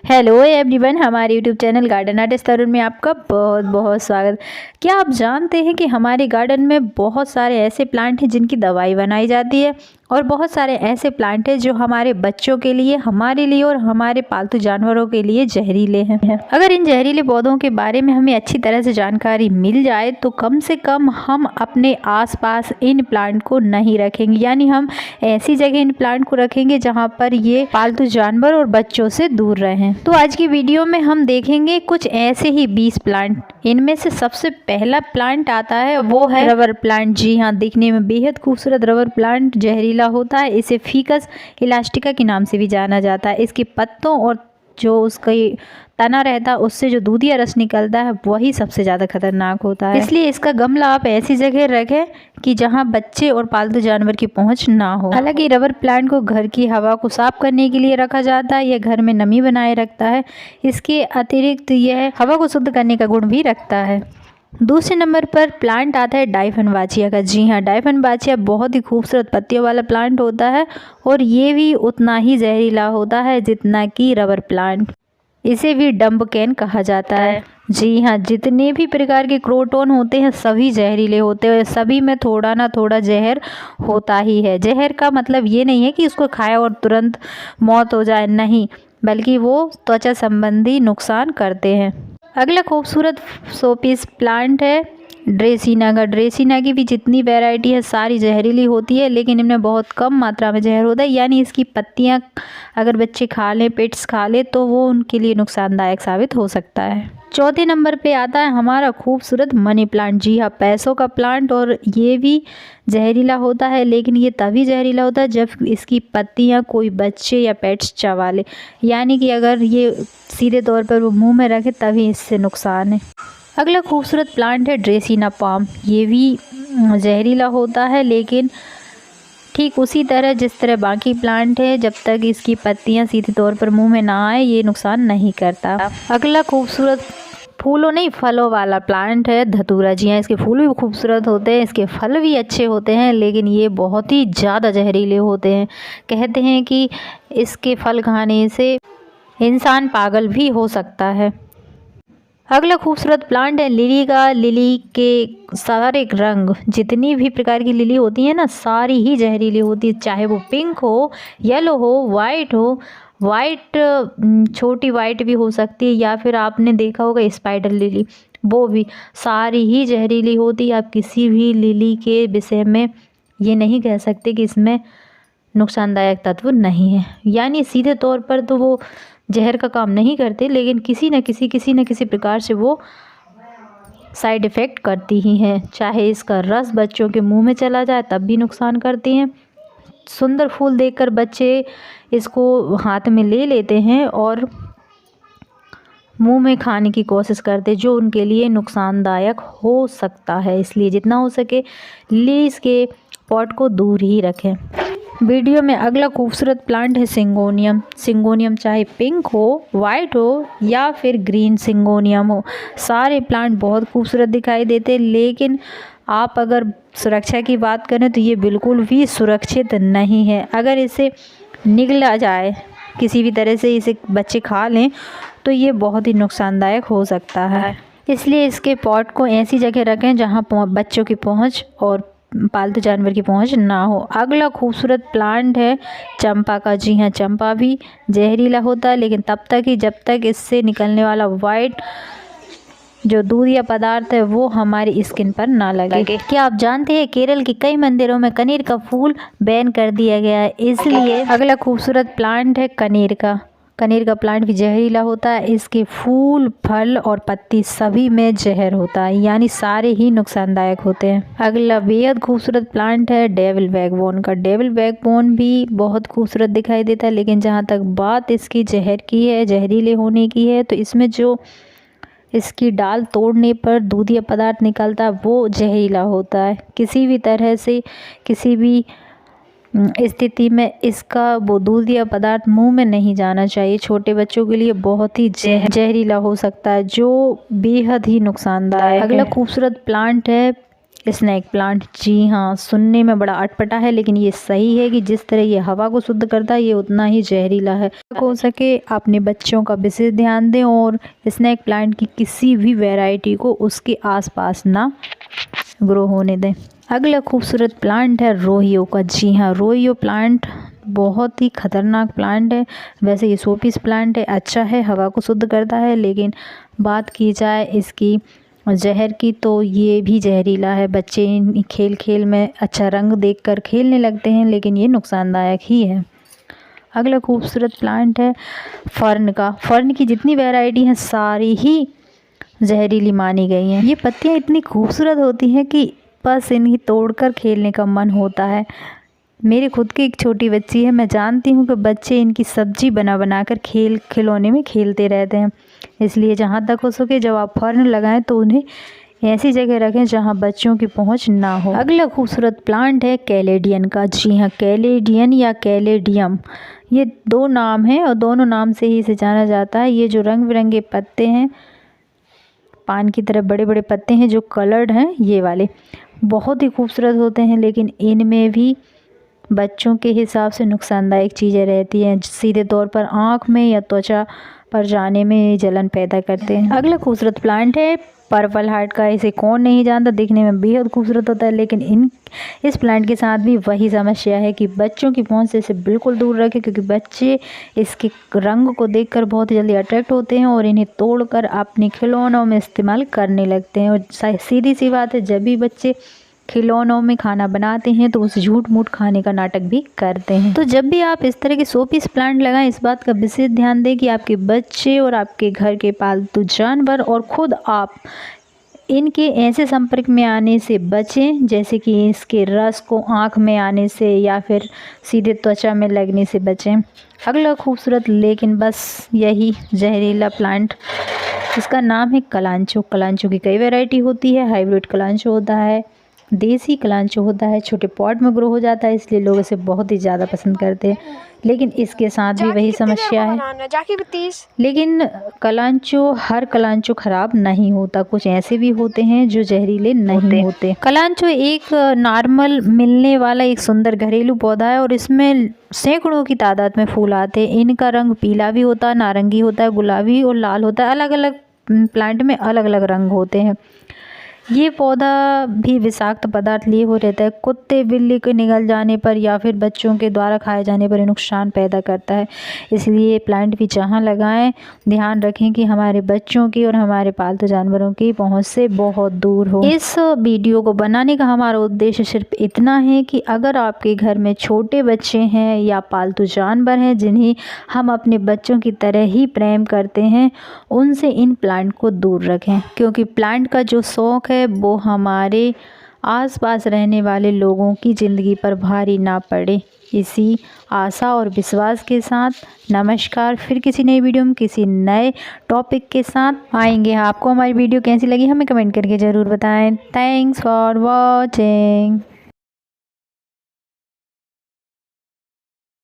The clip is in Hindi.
हेलो एवरीवन, हमारे यूट्यूब चैनल गार्डन आर्टिस्ट तरुण में आपका बहुत बहुत स्वागत। क्या आप जानते हैं कि हमारे गार्डन में बहुत सारे ऐसे प्लांट हैं जिनकी दवाई बनाई जाती है और बहुत सारे ऐसे प्लांट हैं जो हमारे बच्चों के लिए, हमारे लिए और हमारे पालतू जानवरों के लिए जहरीले हैं। अगर इन जहरीले पौधों के बारे में हमें अच्छी तरह से जानकारी मिल जाए तो कम से कम हम अपने आसपास इन प्लांट को नहीं रखेंगे, यानी हम ऐसी जगह इन प्लांट को रखेंगे जहाँ पर ये पालतू जानवर और बच्चों से दूर रहें। तो आज की वीडियो में हम देखेंगे कुछ ऐसे ही 20 प्लांट। इनमें से सबसे पहला प्लांट आता है वो है रबर प्लांट। जी हाँ, दिखने में बेहद खूबसूरत रबर प्लांट जहरीला होता है। इसे फिकस इलास्टिका के नाम से भी जाना जाता है। इसके पत्तों और जो उसका तना रहता है उससे जो दूधिया रस निकलता है वही सबसे ज़्यादा खतरनाक होता है। इसलिए इसका गमला आप ऐसी जगह रखें कि जहां बच्चे और पालतू जानवर की पहुंच ना हो। हालांकि रबर प्लांट को घर की हवा को साफ करने के लिए रखा जाता है। यह घर में नमी बनाए रखता है। इसके अतिरिक्त यह हवा को शुद्ध करने का गुण भी रखता है। दूसरे नंबर पर प्लांट आता है डायफनबाचिया का। जी हाँ, डायफनबाचिया बहुत ही खूबसूरत पत्तियों वाला प्लांट होता है और ये भी उतना ही जहरीला होता है जितना कि रबर प्लांट। इसे भी डंब कैन कहा जाता है। जी हाँ, जितने भी प्रकार के क्रोटोन होते हैं सभी जहरीले होते हैं। सभी में थोड़ा ना थोड़ा जहर होता ही है। जहर का मतलब ये नहीं है कि उसको खाया और तुरंत मौत हो जाए, नहीं, बल्कि वो त्वचा संबंधी नुकसान करते हैं। अगला खूबसूरत शोपीस प्लांट है ड्रेसीना का। ड्रेसीना की भी जितनी वैरायटी है सारी जहरीली होती है, लेकिन इनमें बहुत कम मात्रा में जहर होता है, यानी इसकी पत्तियां अगर बच्चे खा लें, पेट्स खा लें तो वो उनके लिए नुकसानदायक साबित हो सकता है। चौथे नंबर पे आता है हमारा खूबसूरत मनी प्लांट। जी हाँ, पैसों का प्लांट, और ये भी जहरीला होता है, लेकिन ये तभी जहरीला होता है जब इसकी पत्तियां कोई बच्चे या पेट्स चबा ले, यानी कि अगर ये सीधे तौर पर वो मुंह में रखे तभी इससे नुकसान है। अगला खूबसूरत प्लांट है ड्रेसीना पाम। ये भी जहरीला होता है, लेकिन ठीक उसी तरह जिस तरह बाकी प्लांट है, जब तक इसकी पत्तियां सीधे तौर पर मुंह में ना आए ये नुकसान नहीं करता। अगला खूबसूरत फूलों नहीं फलों वाला प्लांट है धतूरा। जी हाँ, इसके फूल भी खूबसूरत होते हैं, इसके फल भी अच्छे होते हैं, लेकिन ये बहुत ही ज़्यादा जहरीले होते हैं। कहते हैं कि इसके फल खाने से इंसान पागल भी हो सकता है। अगला खूबसूरत प्लांट है लिली का। लिली के सारे रंग, जितनी भी प्रकार की लिली होती है ना, सारी ही जहरीली होती है, चाहे वो पिंक हो, येलो हो, वाइट हो। वाइट छोटी वाइट भी हो सकती है, या फिर आपने देखा होगा स्पाइडर लिली, वो भी सारी ही जहरीली होती है। आप किसी भी लिली के विषय में ये नहीं कह सकते कि इसमें नुकसानदायक तत्व नहीं है, यानी सीधे तौर पर तो वो जहर का काम नहीं करते, लेकिन किसी न किसी प्रकार से वो साइड इफ़ेक्ट करती ही हैं। चाहे इसका रस बच्चों के मुंह में चला जाए तब भी नुकसान करती हैं। सुंदर फूल देखकर बच्चे इसको हाथ में ले लेते हैं और मुंह में खाने की कोशिश करते, जो उनके लिए नुकसानदायक हो सकता है। इसलिए जितना हो सके लीज के पॉट को दूर ही रखें। वीडियो में अगला खूबसूरत प्लांट है सिंगोनियम। सिंगोनियम चाहे पिंक हो, वाइट हो या फिर ग्रीन सिंगोनियम हो, सारे प्लांट बहुत खूबसूरत दिखाई देते हैं, लेकिन आप अगर सुरक्षा की बात करें तो ये बिल्कुल भी सुरक्षित नहीं है। अगर इसे निगला जाए किसी भी तरह से, इसे बच्चे खा लें तो ये बहुत ही नुकसानदायक हो सकता है। इसलिए इसके पॉट को ऐसी जगह रखें जहाँ बच्चों की पहुँच और पालतू जानवर की पहुंच ना हो। अगला खूबसूरत प्लांट है चंपा का। जी हाँ, चंपा भी जहरीला होता है, लेकिन तब तक ही जब तक इससे निकलने वाला वाइट जो दूध या पदार्थ है वो हमारी स्किन पर ना लगे। क्या आप जानते हैं केरल के कई मंदिरों में कनेर का फूल बैन कर दिया गया है, इसलिए। अगला खूबसूरत प्लांट है कनेर का। कनेर का प्लांट भी जहरीला होता है। इसके फूल, फल और पत्ती सभी में जहर होता है, यानी सारे ही नुकसानदायक होते हैं। अगला बेहद खूबसूरत प्लांट है डेविल बैकबोन का। डेविल बैकबोन भी बहुत खूबसूरत दिखाई देता है, लेकिन जहाँ तक बात इसकी जहर की है, जहरीले होने की है, तो इसमें जो इसकी डाल तोड़ने पर दूधिया पदार्थ निकलता है वो जहरीला होता है। किसी भी तरह से, किसी भी स्थिति में इसका वो दूधिया पदार्थ मुंह में नहीं जाना चाहिए। छोटे बच्चों के लिए बहुत ही जहरीला हो सकता है, जो बेहद ही नुकसानदायक है। अगला खूबसूरत प्लांट है स्नेक प्लांट। जी हाँ, सुनने में बड़ा अटपटा है लेकिन ये सही है कि जिस तरह ये हवा को शुद्ध करता है ये उतना ही जहरीला है। हो सके अपने बच्चों का विशेष ध्यान दें और स्नेक प्लांट की किसी भी वैरायटी को उसके आसपास ना ग्रो होने दें। अगला खूबसूरत प्लांट है रोहियो का। जी हाँ, रोहियो प्लांट बहुत ही खतरनाक प्लांट है। वैसे ये शोपीस प्लांट है, अच्छा है, हवा को शुद्ध करता है, लेकिन बात की जाए इसकी जहर की तो ये भी जहरीला है। बच्चे खेल खेल में अच्छा रंग देखकर खेलने लगते हैं, लेकिन ये नुकसानदायक ही है। अगला खूबसूरत प्लांट है फर्न का। फर्न की जितनी वैरायटी है सारी ही जहरीली मानी गई हैं। ये पत्तियाँ इतनी खूबसूरत होती हैं कि बस इन्हें तोड़कर खेलने का मन होता है। मेरे खुद की एक छोटी बच्ची है, मैं जानती हूँ कि बच्चे इनकी सब्जी बना बना कर खिलौने में खेलते रहते हैं। इसलिए जहाँ तक हो सके जब आप फर्न लगाएं तो उन्हें ऐसी जगह रखें जहाँ बच्चों की पहुँच ना हो। अगला खूबसूरत प्लांट है कैलेडियन का। जी हाँ, कैलेडियन या कैलेडियम, ये दो नाम हैं और दोनों नाम से ही इसे जाना जाता है। ये जो रंग बिरंगे पत्ते हैं, पान की तरह बड़े बड़े पत्ते हैं जो कलर्ड हैं, ये वाले बहुत ही खूबसूरत होते हैं, लेकिन इनमें भी बच्चों के हिसाब से नुकसानदायक चीज़ें रहती हैं। सीधे तौर पर आँख में या त्वचा पर जाने में जलन पैदा करते हैं। अगला खूबसूरत प्लांट है पर्पल हार्ट का। इसे कौन नहीं जानता, दिखने में बेहद खूबसूरत होता है, लेकिन इस प्लांट के साथ भी वही समस्या है कि बच्चों की पहुंच से इसे बिल्कुल दूर रखें, क्योंकि बच्चे इसके रंग को देखकर बहुत जल्दी अट्रैक्ट होते हैं और इन्हें तोड़कर अपने खिलौनों में इस्तेमाल करने लगते हैं। और सीधी सी बात है, जब भी बच्चे खिलौनों में खाना बनाते हैं तो उस झूठ मूठ खाने का नाटक भी करते हैं। तो जब भी आप इस तरह के शोपीस प्लांट लगाएं, इस बात का विशेष ध्यान दें कि आपके बच्चे और आपके घर के पालतू जानवर और खुद आप इनके ऐसे संपर्क में आने से बचें, जैसे कि इसके रस को आँख में आने से या फिर सीधे त्वचा में लगने से बचें। अगला खूबसूरत लेकिन बस यही जहरीला प्लांट, इसका नाम है कलांचो। कलांचो की कई वैरायटी होती है। हाइब्रिड कलांचो होता है, देसी कलांचो होता है, छोटे पॉट में ग्रो हो जाता है, इसलिए लोग इसे बहुत ही ज़्यादा पसंद करते हैं। लेकिन इसके साथ भी वही समस्या है। लेकिन कलांचो, हर कलांचो ख़राब नहीं होता, कुछ ऐसे भी होते हैं जो जहरीले नहीं होते। कलांचो एक नॉर्मल मिलने वाला एक सुंदर घरेलू पौधा है और इसमें सैकड़ों की तादाद में फूल आते हैं। इनका रंग पीला भी होता है, नारंगी होता है, गुलाबी और लाल होता है। अलग अलग प्लांट में अलग अलग रंग होते हैं। ये पौधा भी विषाक्त पदार्थ लिए हुए रहता है। कुत्ते बिल्ली के निगल जाने पर या फिर बच्चों के द्वारा खाए जाने पर नुकसान पैदा करता है। इसलिए प्लांट भी जहाँ लगाएं ध्यान रखें कि हमारे बच्चों की और हमारे पालतू जानवरों की पहुंच से बहुत दूर हो। इस वीडियो को बनाने का हमारा उद्देश्य सिर्फ इतना है कि अगर आपके घर में छोटे बच्चे हैं या पालतू जानवर हैं जिन्हें हम अपने बच्चों की तरह ही प्रेम करते हैं, उनसे इन प्लांट को दूर रखें, क्योंकि प्लांट का जो शौक है वो हमारे आसपास रहने वाले लोगों की ज़िंदगी पर भारी ना पड़े। इसी आशा और विश्वास के साथ नमस्कार। फिर किसी नई वीडियो में किसी नए टॉपिक के साथ आएंगे। आपको हमारी वीडियो कैसी लगी हमें कमेंट करके ज़रूर बताएं। Thanks for watching.